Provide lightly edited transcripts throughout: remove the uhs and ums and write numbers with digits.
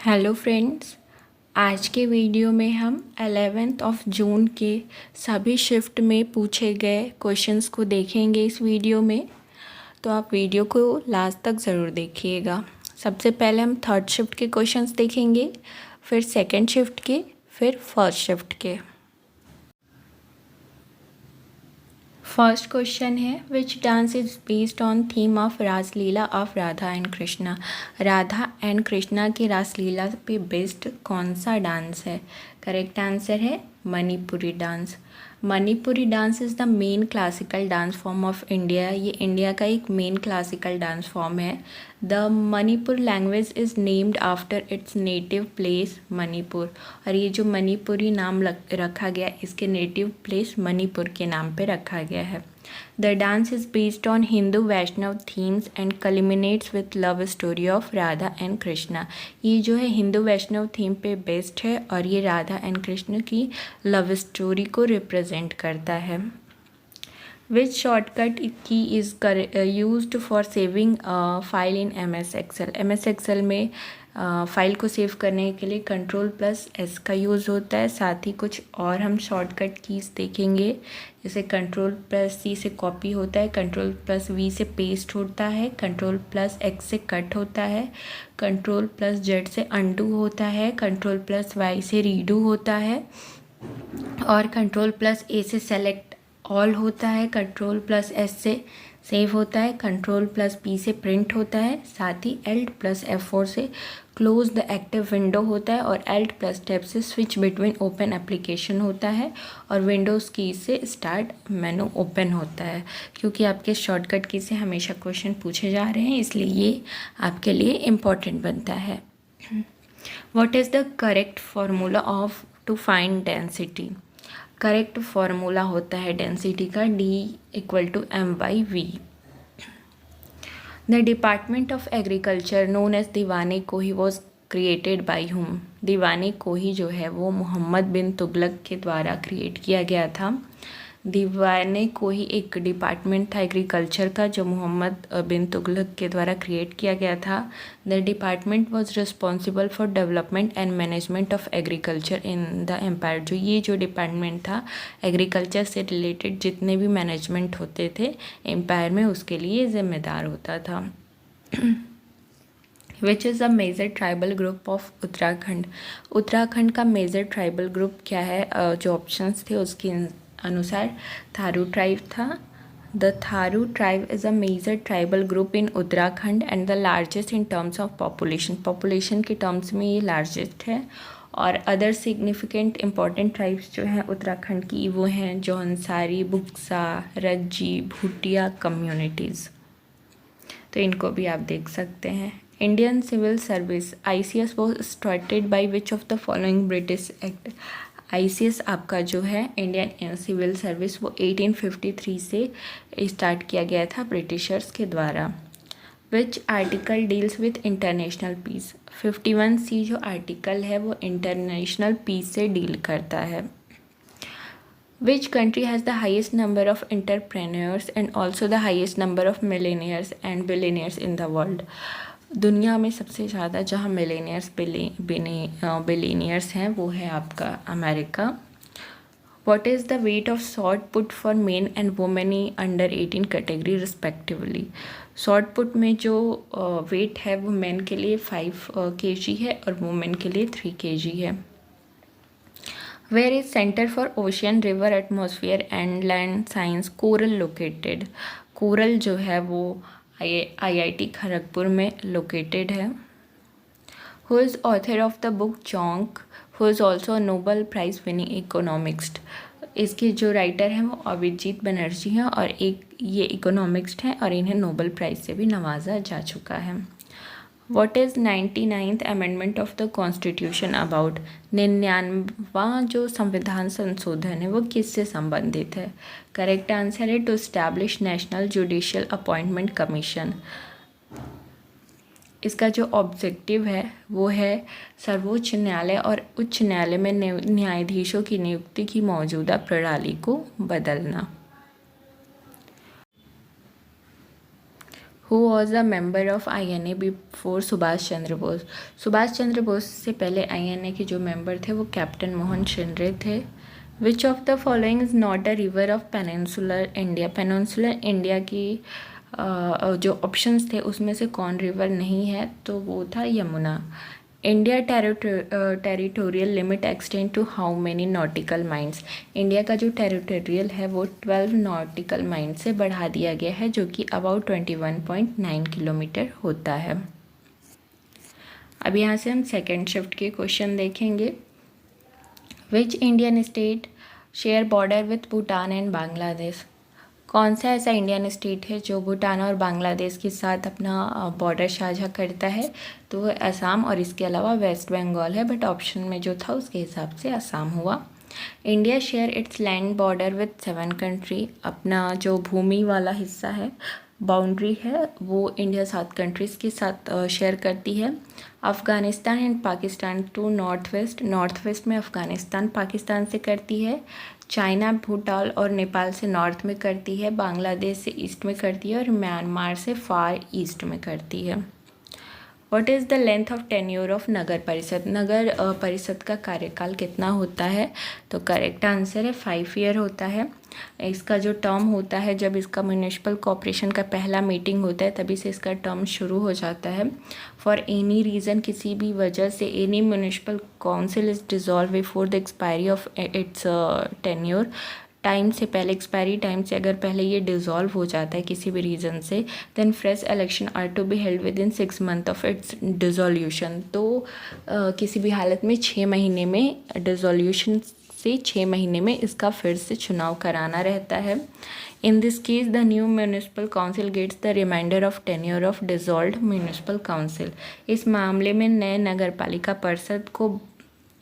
Hello friends, आज के video में हम 11 जून के सभी शिफ्ट में पूछे गए क्वेश्चंस को देखेंगे इस वीडियो में। तो आप वीडियो को लास्ट तक ज़रूर देखिएगा। सबसे पहले हम थर्ड शिफ्ट के क्वेश्चंस देखेंगे, फिर सेकंड शिफ्ट के, फिर फर्स्ट शिफ्ट के। फर्स्ट क्वेश्चन है, which dance is based on theme of Raslila of Radha and Krishna. Radha and Krishna की रासलीला पे बेस्ड कौन सा डांस है? करेक्ट आंसर है Manipuri dance. Manipuri dance is the main classical dance form of India. ये इंडिया का एक मेन क्लासिकल डांस फॉर्म है। The Manipur language is named after it's native place Manipur. और ये जो मणिपुरी नाम रखा गया, इसके नेटिव प्लेस मणिपुर के नाम पे रखा गया है। The dance is based on Hindu Vaishnava themes and culminates with love story of Radha and Krishna. ये जो है हिंदू वैष्णव थीम पे बेस्ड है और ये राधा एंड कृष्ण की लव स्टोरी को रिप्रेजेंट करता है। Which shortcut key is used for saving file in MS Excel? MS Excel में फाइल को सेव करने के लिए Ctrl+S का यूज़ होता है। साथ ही कुछ और हम शॉर्टकट कीज़ देखेंगे, जैसे Ctrl+C से कॉपी होता है, Ctrl+V से पेस्ट होता है, Ctrl+X से कट होता है, Ctrl+Z से अनडू होता है, Ctrl+Y से रीडू होता है और Ctrl+A से सेलेक्ट ऑल होता है, Ctrl+S से सेव होता है, Ctrl+P से प्रिंट होता है। साथ ही Alt+F4 से क्लोज द एक्टिव विंडो होता है और Alt+Tab से स्विच बिटवीन ओपन एप्लीकेशन होता है और विंडोज़ की से स्टार्ट मेनू ओपन होता है। क्योंकि आपके शॉर्टकट की से हमेशा क्वेश्चन पूछे जा रहे हैं, इसलिए ये आपके लिए इम्पॉर्टेंट बनता है। What is the correct formula of to find density? Correct formula होता है डेंसिटी का D=m/v। The department of agriculture known as Diwan-i Kohi was created by हुम। दीवाने कोही जो है वो मोहम्मद बिन तुगलक के द्वारा क्रिएट किया गया था। दीवाने कोही एक डिपार्टमेंट था एग्रीकल्चर का जो मोहम्मद बिन तुगलक के द्वारा क्रिएट किया गया था। The department was responsible for development and management of agriculture in the empire. जो ये जो डिपार्टमेंट था एग्रीकल्चर से रिलेटेड जितने भी मैनेजमेंट होते थे एम्पायर में, उसके लिए जिम्मेदार होता था। Which is a major tribal group of Uttarakhand. Uttarakhand का मेजर ट्राइबल ग्रुप क्या है? जो ऑप्शंस थे उसके अनुसार थारू ट्राइब था। The Tharu tribe is a major tribal group in Uttarakhand and the largest in terms of population. Population के टर्म्स में ये लार्जेस्ट है। और अदर सिग्निफिकेंट इम्पॉर्टेंट ट्राइब्स जो हैं उत्तराखंड की वो हैं जौनसारी, बुक्सा, रज्जी, भूटिया कम्युनिटीज़। तो इनको भी आप देख सकते हैं। Indian civil service ICS was started by which of the following British act. ICS आपका जो है इंडियन सिविल सर्विस वो 1853 से स्टार्ट किया गया था ब्रिटिशर्स के द्वारा। Which article deals with international peace. 51C जो आर्टिकल है वो इंटरनेशनल पीस से डील करता है। Which country has the highest number of entrepreneurs and also the highest number of millionaires and billionaires in the world. दुनिया में सबसे ज़्यादा जहाँ मिलेनियर्स बिलियनियर्स हैं वो है आपका America. What is the weight of shot put for main and women under 18 category respectively. Shot put में जो वेट है वो मेन के लिए 5 kg है और वुमेन के लिए 3 kg है। Where is centre for ocean river atmosphere and land science coral located. Coral जो है वो IIT खड़गपुर में लोकेटेड है। Who is author of the book चौंक, who is also a Nobel prize winning economist. इसके जो राइटर हैं वो अभिजीत बनर्जी हैं और एक ये इकोनॉमिक्स्ट हैं और इन्हें नोबेल प्राइज से भी नवाजा जा चुका है। What is 99th amendment of the constitution about. 99वां जो संविधान संशोधन है वो किससे संबंधित है? करेक्ट आंसर है to establish national judicial appointment commission. इसका जो ऑब्जेक्टिव है वो है सर्वोच्च न्यायालय और उच्च न्यायालय में न्यायाधीशों की नियुक्ति की मौजूदा प्रणाली को बदलना। Who was a member of INA before Subhash Chandra Bose. Subhash Chandra Bose से पहले INA के जो मेंबर थे वो कैप्टन मोहन शिंदे थे। विच of the following is not a river of peninsular India. Peninsular India की जो ऑप्शंस थे उसमें से कौन रिवर नहीं है, तो वो था Yamuna. India territorial limit extend to how many nautical miles. India का जो टेरिटोरियल है वो 12 नॉटिकल माइल से बढ़ा दिया गया है, जो कि अबाउट 21.9 किलोमीटर होता है। अब यहाँ से हम सेकेंड शिफ्ट के क्वेश्चन देखेंगे। Which Indian state share border with Bhutan and Bangladesh. कौन सा ऐसा इंडियन स्टेट है जो भूटान और बांग्लादेश के साथ अपना बॉर्डर साझा करता है, तो वो असम और इसके अलावा वेस्ट बंगाल है, बट ऑप्शन में जो था उसके हिसाब से असम हुआ। India share its land border with 7 country. अपना जो भूमि वाला हिस्सा है, बाउंड्री है, वो इंडिया 7 कंट्रीज़ के साथ शेयर करती है। Afghanistan and Pakistan to north west में अफ़गानिस्तान पाकिस्तान से करती है। चाइना, भूटान और नेपाल से नॉर्थ में करती है। बांग्लादेश से ईस्ट में करती है और म्यांमार से फार ईस्ट में करती है। What is the length of tenure of nagar parishad. नगर परिषद का कार्यकाल कितना होता है, तो करेक्ट आंसर है 5 ईयर होता है। इसका जो टर्म होता है, जब इसका म्यूनिसिपल कॉर्पोरेशन का पहला मीटिंग होता है तभी से इसका टर्म शुरू हो जाता है। फॉर एनी रीज़न, किसी भी वजह से, any municipal council is dissolve before the expiry of its tenure. Time से पहले, एक्सपायरी टाइम से अगर पहले ये डिज़ोल्व हो जाता है किसी भी रीज़न से, then fresh election are to be held within 6 month of its dissolution. तो किसी भी हालत में 6 महीने में, डिज़ोल्यूशन से 6 महीने में इसका फिर से चुनाव कराना रहता है। In this case the new municipal council gets the remainder of tenure of dissolved municipal council. इस मामले में नए नगरपालिका परिषद को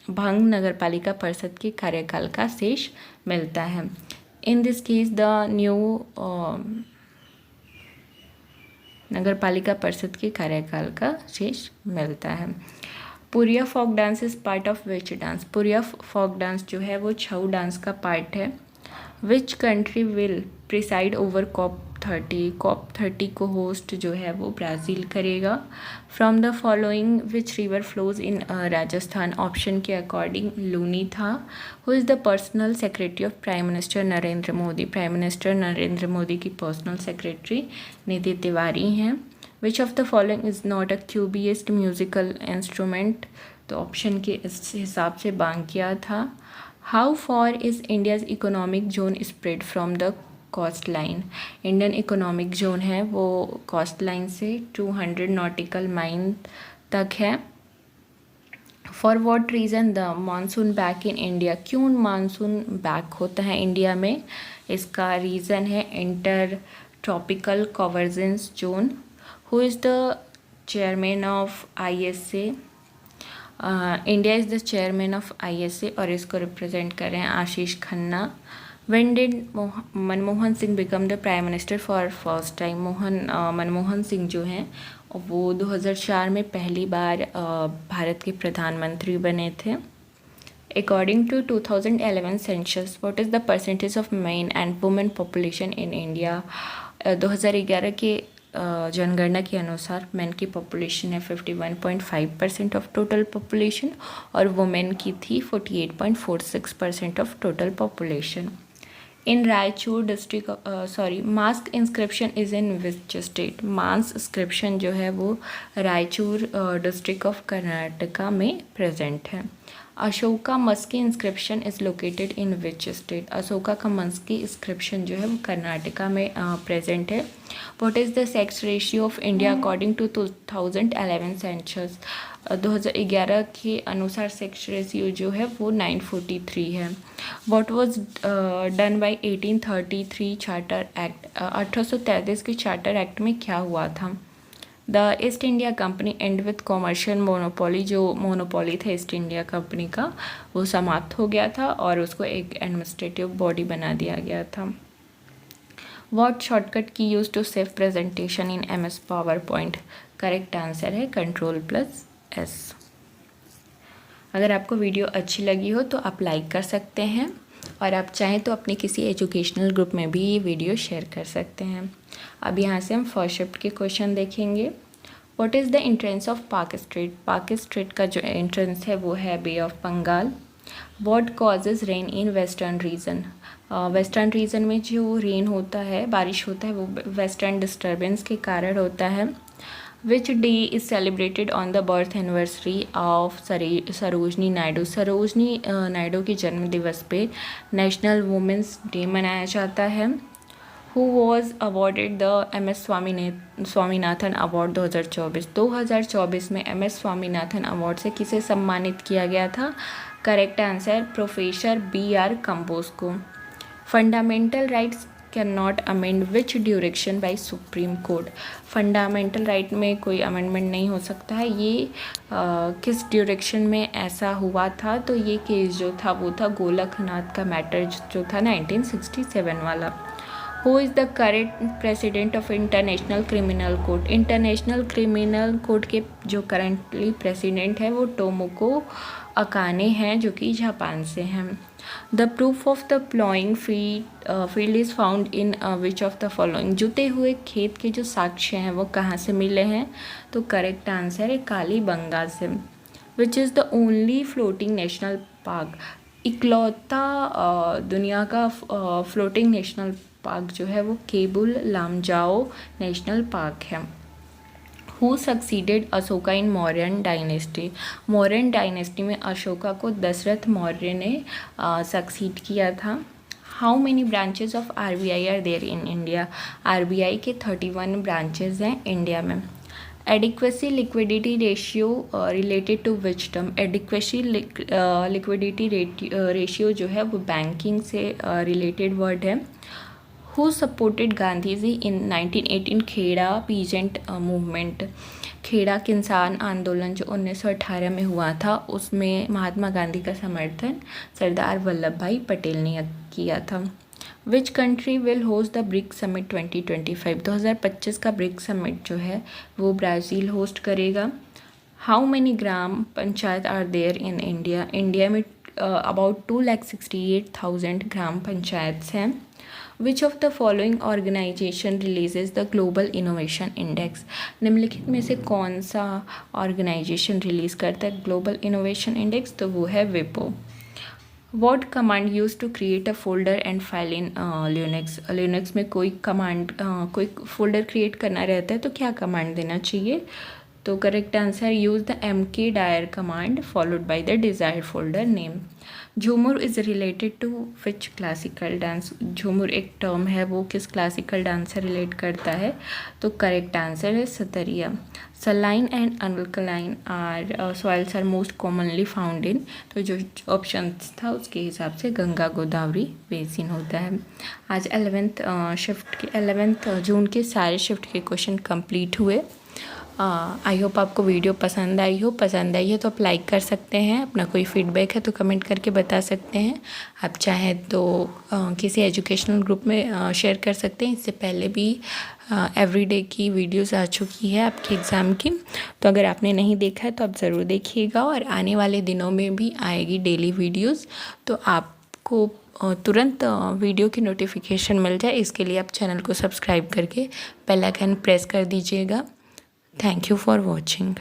भंग नगरपालिका परिषद के कार्यकाल का शेष मिलता है। In this case the new नगरपालिका परिषद के कार्यकाल का शेष मिलता है। Puriya folk dance is part of which dance. Puriya folk dance जो है वो छऊ डांस का पार्ट है। Which country will preside over COP30। COP30 को होस्ट जो है वो ब्राज़ील करेगा। From the following which river flows in Rajasthan. Option के अकॉर्डिंग लूनी था। Who is the personal secretary of prime minister Narendra Modi. Prime minister Narendra Modi की पर्सनल सेक्रेटरी निधि तिवारी हैं। Which of the following is not a cubist musical instrument. तो option के इस हिसाब से बांकिया था। How for is India's economic zone spread from the coast line. Indian economic zone है वो कोस्ट लाइन से 200 नॉटिकल माइल तक है। For what reason the monsoon back in India. क्यों मानसून बैक होता है इंडिया में, इसका रीज़न है inter tropical convergence zone. Who is the chairman of ISA। India is the chairman of ISA और इसको रिप्रेजेंट कर रहे हैं Ashish Khanna. When did Manmohan Singh become the prime minister for first time. Manmohan Singh जो हैं वो 2004 में पहली बार भारत के प्रधानमंत्री बने थे। According to 2011 census, what is the percentage of men and women population in India. 2011 के जनगणना के अनुसार मेन की पॉपुलेशन है 51.5% ऑफ टोटल पॉपुलेशन और वुमेन की थी 48.46% of total population. In Raichur district mask inscription is in which state. Mask inscription जो है वो रायचूर डिस्ट्रिक्ट ऑफ कर्नाटका में प्रेजेंट है। Ashoka Maski inscription is located in which state. Ashoka का मस्की इंस्क्रिप्शन जो है वो कर्नाटका में प्रेजेंट है। What is the sex ratio of India according to 2011 census. 2011 के अनुसार सेक्स रेशियो जो है वो 943 है। What was done by 1833 charter act. 1833 के चार्टर एक्ट में क्या हुआ था। The east India company and with commercial monopoly. जो मोनोपोली था ईस्ट इंडिया कंपनी का वो समाप्त हो गया था और उसको एक एडमिनिस्ट्रेटिव बॉडी बना दिया गया था। What shortcut key use to save presentation in MS PowerPoint. Correct answer है Ctrl+S। अगर आपको वीडियो अच्छी लगी हो तो आप लाइक कर सकते हैं और आप चाहें तो अपने किसी एजुकेशनल ग्रुप में भी ये वीडियो शेयर कर सकते हैं। अब यहाँ से हम फर्स्ट शिफ्ट के क्वेश्चन देखेंगे। What is the entrance of Palk strait? Palk strait का जो एंट्रेंस है वो है bay of Bengal. What causes rain in western region? Western region में जो रेन होता है, बारिश होता है, वो वेस्टर्न डिस्टर्बेंस के कारण होता है। Which day is celebrated on the birth anniversary of Sarojini Naidu? Sarojini Naidu के जन्म दिवस पे नेशनल वुमेंस डे मनाया जाता है। Who was awarded the MS Swaminathan award 2024? 2024 में MS स्वामीनाथन अवार्ड से किसे सम्मानित किया गया था? Correct answer professor BR Kamboj को। Fundamental rights can not amend which direction by supreme court? Fundamental right में कोई अमेंडमेंट नहीं हो सकता है। ये किस ड्यूरेक्शन में ऐसा हुआ था? तो ये केस जो था वो था गोलकनाथ का मैटर जो था 1967 वाला। Who is the current president of international criminal court? International criminal court के जो करंटली प्रेसिडेंट है वो टोमोको अकाने हैं, जो कि जापान से हैं। The proof of the ploughing field is found in which of the following? जुते हुए खेत के जो साक्ष्य हैं वो कहाँ से मिले हैं? तो करेक्ट आंसर है कालीबंगा से। Which is the only floating national park? इकलौता दुनिया का फ्लोटिंग नेशनल पार्क जो है वो केबुल लामजाओ नेशनल पार्क है। Who succeeded Ashoka in Mauryan dynasty? Mauryan dynasty में अशोका को दशरथ मौर्य ने सक्सीड किया था। How many branches of RBI are there in India? RBI के 31 ब्रांचेज हैं इंडिया में। Adequacy liquidity ratio related to which term? Adequacy liquidity ratio जो है वो बैंकिंग से रिलेटेड वर्ड है। Who supported Gandhiji in 1918 Kheda peasant movement? Kheda किसान आंदोलन जो 1918 में हुआ था उसमें महात्मा गांधी का समर्थन सरदार वल्लभ भाई पटेल ने किया था। Which country will host the BRICS summit 2025? 2025 का ब्रिक्स समिट जो है वो ब्राज़ील होस्ट करेगा। How many gram panchayat are there in India? India में अबाउट 2,68,000 ग्राम पंचायत हैं। Which of the following organization releases the global innovation index? निम्नलिखित में से कौन सा ऑर्गेनाइजेशन रिलीज़ करता है ग्लोबल इनोवेशन इंडेक्स? तो वो है विपो। What command use to create a folder and file in Linux? Linux में कोई कमांड कोई फोल्डर क्रिएट करना रहता है तो क्या कमांड देना चाहिए? तो correct answer use the mkdir command followed by the desired folder name. Jhumar is related to which classical dance? Jhumar एक टर्म है, वो किस क्लासिकल डांस से रिलेट करता है? तो करेक्ट आंसर है Sattriya. Saline and alkaline are soils are most commonly found in? तो जो ऑप्शन था उसके हिसाब से गंगा गोदावरी बेसिन होता है। आज 11th जून के सारे शिफ्ट के क्वेश्चन कंप्लीट हुए। आई होप आपको वीडियो पसंद आई हो। पसंद आई है तो आप लाइक कर सकते हैं। अपना कोई फीडबैक है तो कमेंट करके बता सकते हैं। आप चाहें तो किसी एजुकेशनल ग्रुप में शेयर कर सकते हैं। इससे पहले भी एवरीडे की वीडियोस आ चुकी है आपके एग्ज़ाम की, तो अगर आपने नहीं देखा है तो आप ज़रूर देखिएगा। और आने वाले दिनों में भी आएगी डेली वीडियोज़, तो आपको तुरंत वीडियो की नोटिफिकेशन मिल जाए इसके लिए आप चैनल को सब्सक्राइब करके बेल आइकन प्रेस कर दीजिएगा। Thank you for watching.